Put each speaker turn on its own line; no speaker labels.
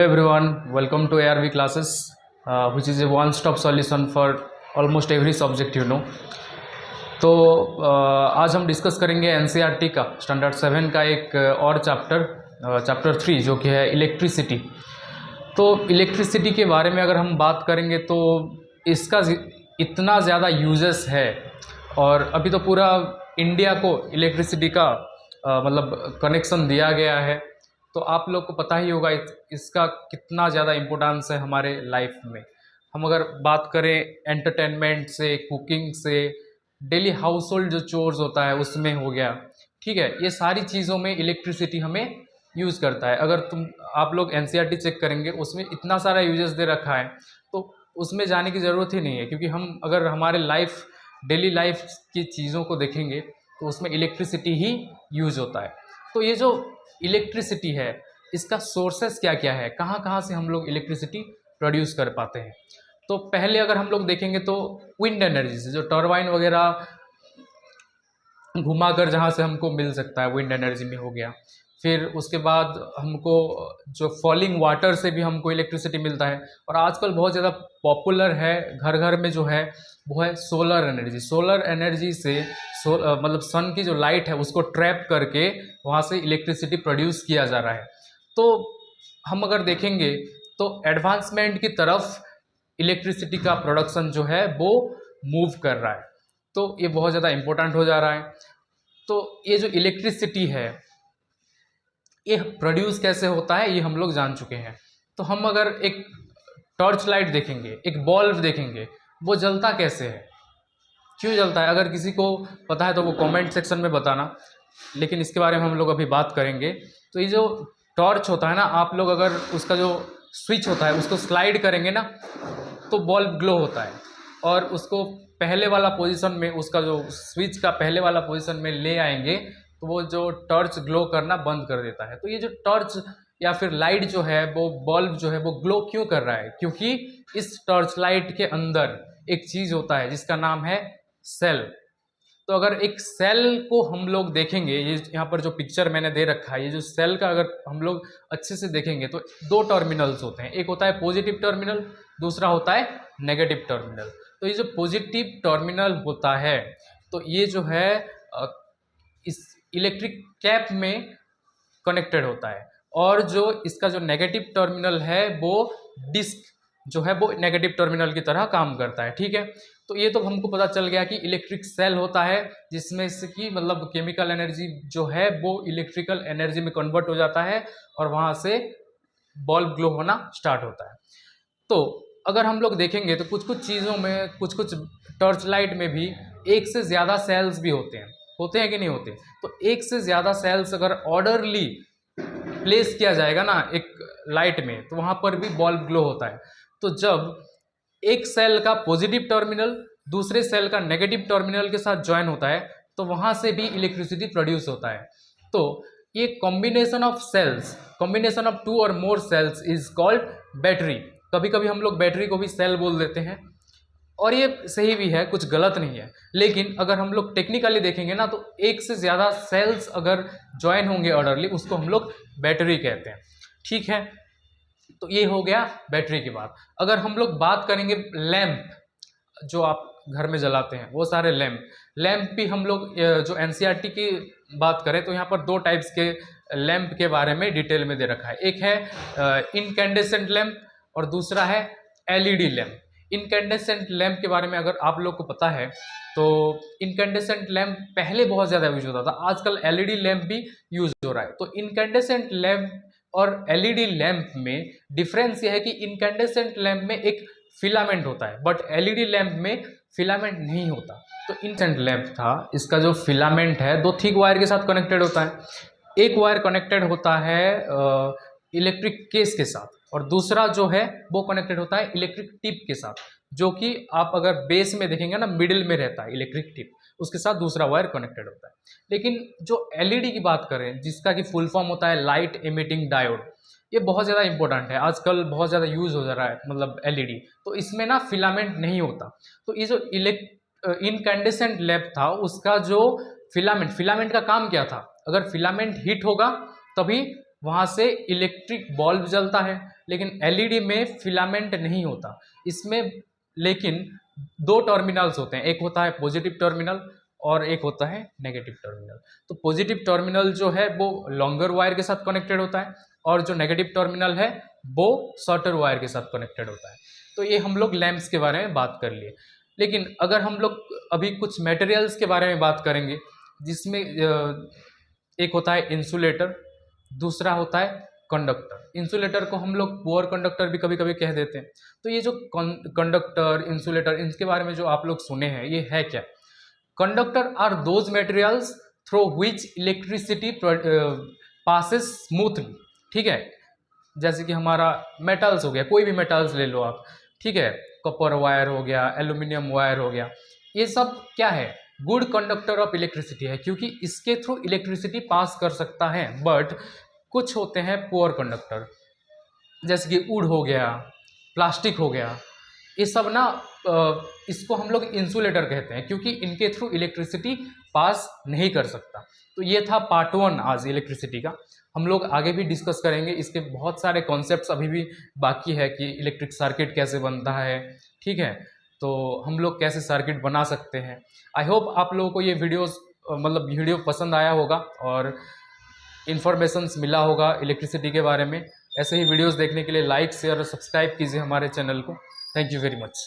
Everyone, welcome to ARV classes, which is a one-stop solution for almost every subject. तो आज हम discuss करेंगे NCERT का standard 7 का एक और चैप्टर 3 जो कि है इलेक्ट्रिसिटी। तो इलेक्ट्रिसिटी के बारे में अगर हम बात करेंगे तो इसका इतना ज़्यादा यूजेस है और अभी तो पूरा इंडिया को इलेक्ट्रिसिटी का मतलब कनेक्शन दिया गया है। तो आप लोग को पता ही होगा इसका कितना ज़्यादा इम्पोर्टेंस है हमारे लाइफ में। हम अगर बात करें एंटरटेनमेंट से, कुकिंग से, डेली हाउस होल्ड जो चोर्स होता है उसमें हो गया, ठीक है, ये सारी चीज़ों में इलेक्ट्रिसिटी हमें यूज़ करता है। अगर आप लोग एनसीईआरटी चेक करेंगे उसमें इतना सारा यूजेस दे रखा है तो उसमें जाने की ज़रूरत ही नहीं है, क्योंकि हम अगर हमारे डेली लाइफ की चीज़ों को देखेंगे तो उसमें इलेक्ट्रिसिटी ही यूज़ होता है। तो ये जो इलेक्ट्रिसिटी है इसका सोर्सेस क्या क्या है, कहाँ कहाँ से हम लोग इलेक्ट्रिसिटी प्रोड्यूस कर पाते हैं। तो पहले अगर हम लोग देखेंगे तो विंड एनर्जी से, जो टर्बाइन वगैरह घुमाकर जहाँ से हमको मिल सकता है, विंड एनर्जी में हो गया। फिर उसके बाद हमको जो फॉलिंग वाटर से भी हमको इलेक्ट्रिसिटी मिलता है। और आजकल बहुत ज़्यादा पॉपुलर है, घर घर में जो है वो है सोलर एनर्जी। सोलर एनर्जी से मतलब सन की जो लाइट है उसको ट्रैप करके वहाँ से इलेक्ट्रिसिटी प्रोड्यूस किया जा रहा है। तो हम अगर देखेंगे तो एडवांसमेंट की तरफ इलेक्ट्रिसिटी का प्रोडक्शन जो है वो मूव कर रहा है। तो ये बहुत ज़्यादा इम्पोर्टेंट हो जा रहा है। तो ये जो इलेक्ट्रिसिटी है ये प्रोड्यूस कैसे होता है ये हम लोग जान चुके हैं। तो हम अगर एक टॉर्च लाइट देखेंगे, एक बल्ब देखेंगे, वो जलता कैसे है, क्यों जलता है, अगर किसी को पता है तो वो कमेंट सेक्शन में बताना, लेकिन इसके बारे में हम लोग अभी बात करेंगे। तो ये जो टॉर्च होता है ना, आप लोग अगर उसका जो स्विच होता है उसको स्लाइड करेंगे ना तो बल्ब ग्लो होता है, और उसको पहले वाला पोजीशन में, उसका जो स्विच का पहले वाला पोजीशन में ले आएंगे तो वो जो टॉर्च ग्लो करना बंद कर देता है। तो ये जो टॉर्च या फिर लाइट जो है, वो बल्ब जो है वो ग्लो क्यों कर रहा है, क्योंकि इस टॉर्च लाइट के अंदर एक चीज़ होता है जिसका नाम है सेल। तो अगर एक सेल को हम लोग देखेंगे, ये यहाँ पर जो पिक्चर मैंने दे रखा है, ये जो सेल का अगर हम लोग अच्छे से देखेंगे तो दो टर्मिनल्स होते हैं, एक होता है पॉजिटिव टर्मिनल, दूसरा होता है नेगेटिव टर्मिनल। तो ये जो पॉजिटिव टर्मिनल होता है तो ये जो है इस इलेक्ट्रिक कैप में कनेक्टेड होता है, और जो इसका जो नेगेटिव टर्मिनल है वो डिस्क जो है वो नेगेटिव टर्मिनल की तरह काम करता है, ठीक है। तो ये तो हमको पता चल गया कि इलेक्ट्रिक सेल होता है जिसमें से कि मतलब केमिकल एनर्जी जो है वो इलेक्ट्रिकल एनर्जी में कन्वर्ट हो जाता है और वहाँ से बल्ब ग्लो होना स्टार्ट होता है। तो अगर हम लोग देखेंगे तो कुछ कुछ चीज़ों में, कुछ कुछ टॉर्च लाइट में भी एक से ज़्यादा सेल्स भी होते हैं कि नहीं होते। तो एक से ज़्यादा सेल्स अगर ऑर्डरली प्लेस किया जाएगा ना एक लाइट में तो वहाँ पर भी बल्ब ग्लो होता है। तो जब एक सेल का पॉजिटिव टर्मिनल दूसरे सेल का नेगेटिव टर्मिनल के साथ ज्वाइन होता है तो वहाँ से भी इलेक्ट्रिसिटी प्रोड्यूस होता है। तो ये combination of cells, combination of two और more cells is called battery. कभी कभी हम लोग बैटरी को भी सेल बोल देते हैं, और ये सही भी है, कुछ गलत नहीं है। लेकिन अगर हम लोग टेक्निकली देखेंगे ना तो एक से ज़्यादा सेल्स अगर ज्वाइन होंगे ऑर्डरली उसको हम लोग बैटरी कहते हैं, ठीक है। तो ये हो गया बैटरी की बात। अगर हम लोग बात करेंगे लैंप, जो आप घर में जलाते हैं वो सारे लैंप भी हम लोग जो एनसीईआरटी की बात करें तो यहाँ पर दो टाइप्स के लैंप के बारे में डिटेल में दे रखा है। एक है इनकैंडेसेंट लैंप और दूसरा है एलईडी लैंप। इनकैंडेसेंट लैंप के बारे में अगर आप लोग को पता है तो इनकैंडेसेंट लैंप पहले बहुत ज़्यादा यूज होता था, आजकल एलईडी लैंप भी यूज हो रहा है। तो इनकैंडेसेंट लैंप और एलईडी लैंप में डिफरेंस यह है कि इनकैंडेसेंट लैंप में एक फिलामेंट होता है बट एलईडी लैंप में फिलामेंट नहीं होता। तो इनकैंडेसेंट लैंप था, इसका जो फिलामेंट है दो थिक वायर के साथ कनेक्टेड होता है। एक वायर कनेक्टेड होता है इलेक्ट्रिक केस के साथ और दूसरा जो है वो कनेक्टेड होता है इलेक्ट्रिक टिप के साथ, जो कि आप अगर बेस में देखेंगे ना मिडिल में रहता है इलेक्ट्रिक टिप, उसके साथ दूसरा वायर कनेक्टेड होता है। लेकिन जो एलईडी की बात करें जिसका कि फुल फॉर्म होता है लाइट एमिटिंग डायोड, ये बहुत ज़्यादा इंपॉर्टेंट है, आजकल बहुत ज़्यादा यूज हो जा रहा है मतलब एलईडी। तो इसमें ना फिलामेंट नहीं होता। तो ये जो इनकैंडेसेंट लैंप था उसका जो फिलामेंट का काम क्या था, अगर फिलामेंट हीट होगा तभी वहाँ से इलेक्ट्रिक बल्ब जलता है। लेकिन एलईडी में फिलामेंट नहीं होता इसमें, लेकिन दो टर्मिनल्स होते हैं, एक होता है पॉजिटिव टर्मिनल और एक होता है नेगेटिव टर्मिनल। तो पॉजिटिव टर्मिनल जो है वो लॉन्गर वायर के साथ कनेक्टेड होता है और जो नेगेटिव टर्मिनल है वो शॉर्टर वायर के साथ कनेक्टेड होता है। तो ये हम लोग लैंप्स के बारे में बात कर लिए। लेकिन अगर हम लोग अभी कुछ मटेरियल्स के बारे में बात करेंगे, जिसमें एक होता है इंसुलेटर, दूसरा होता है कंडक्टर। इंसुलेटर को हम लोग पुअर कंडक्टर भी कभी कभी कह देते हैं। तो ये जो कंडक्टर, इंसुलेटर, इनके बारे में जो आप लोग सुने हैं, ये है क्या? Conductor are those materials through which electricity passes smoothly. ठीक है, जैसे कि हमारा मेटल्स हो गया, कोई भी मेटल्स ले लो आप, ठीक है, कॉपर वायर हो गया, एल्यूमिनियम वायर हो गया, ये सब क्या है? गुड कंडक्टर ऑफ इलेक्ट्रिसिटी है, क्योंकि इसके थ्रू इलेक्ट्रिसिटी पास कर सकता है। बट कुछ होते हैं पुअर कंडक्टर, जैसे कि वुड हो गया, प्लास्टिक हो गया, ये सब ना इसको हम लोग इंसुलेटर कहते हैं, क्योंकि इनके थ्रू इलेक्ट्रिसिटी पास नहीं कर सकता। तो ये था पार्ट 1 आज इलेक्ट्रिसिटी का। हम लोग आगे भी डिस्कस करेंगे, इसके बहुत सारे कॉन्सेप्ट्स अभी भी बाकी है कि इलेक्ट्रिक सर्किट कैसे बनता है, ठीक है, तो हम लोग कैसे सर्किट बना सकते हैं। आई होप आप लोगों को ये वीडियो पसंद आया होगा और इन्फॉर्मेशंस मिला होगा इलेक्ट्रिसिटी के बारे में। ऐसे ही वीडियोस देखने के लिए लाइक, शेयर और सब्सक्राइब कीजिए हमारे चैनल को। Thank you very much.